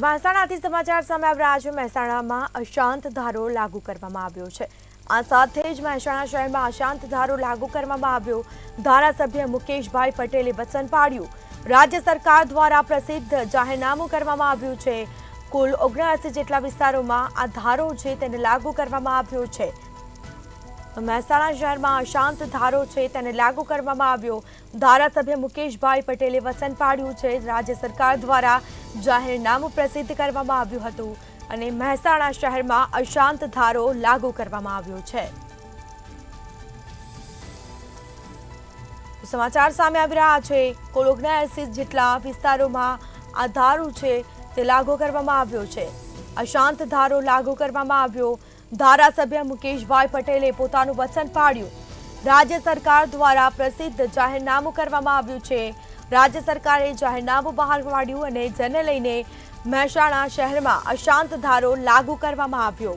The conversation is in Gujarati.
મહેસાણાથી સમાચાર સામે આવી રહ્યા છે। મહેસાણામાં અશાંત ધારો લાગુ કરવામાં આવ્યો છે। આ સાથે જ મહેસાણા શહેરમાં અશાંત ધારો લાગુ કરવામાં આવ્યો। ધારાસભ્ય મુકેશભાઈ પટેલે વચન પાડ્યું। રાજ્ય સરકાર દ્વારા પ્રસિદ્ધ જાહેરનામું કરવામાં આવ્યું છે। કુલ 79 જેટલા વિસ્તારોમાં આ ધારો છે તેને લાગુ કરવામાં આવ્યો છે। મહેસાણા શહેરમાં અશાંત ધારો છે તેને લાગુ કરવામાં આવ્યો। ધારાસભ્ય મુકેશભાઈ પટેલે વચન પાડ્યું છે। રાજ્ય સરકાર દ્વારા જાહેરનામું પ્રસિદ્ધ કરવામાં આવ્યું હતું અને મહેસાણા શહેરમાં અશાંત ધારો લાગુ કરવામાં આવ્યો છે। સમાચાર સામે આવી રહ્યા છે। કુલ 79 જેટલા વિસ્તારોમાં આ ધારો છે તે લાગુ કરવામાં આવ્યો છે। અશાંત ધારો લાગુ કરવામાં આવ્યો। ધારાસભ્ય મુકેશભાઈ પટેલે પોતાનું વચન પાડ્યું। રાજ્ય સરકાર દ્વારા પ્રસિદ્ધ જાહેરનામું કરવામાં આવ્યું છે। રાજ્ય સરકારે જાહેરનામું બહાર પાડ્યું અને જેને લઈને મહેસાણા શહેરમાં અશાંત ધારો લાગુ કરવામાં આવ્યો।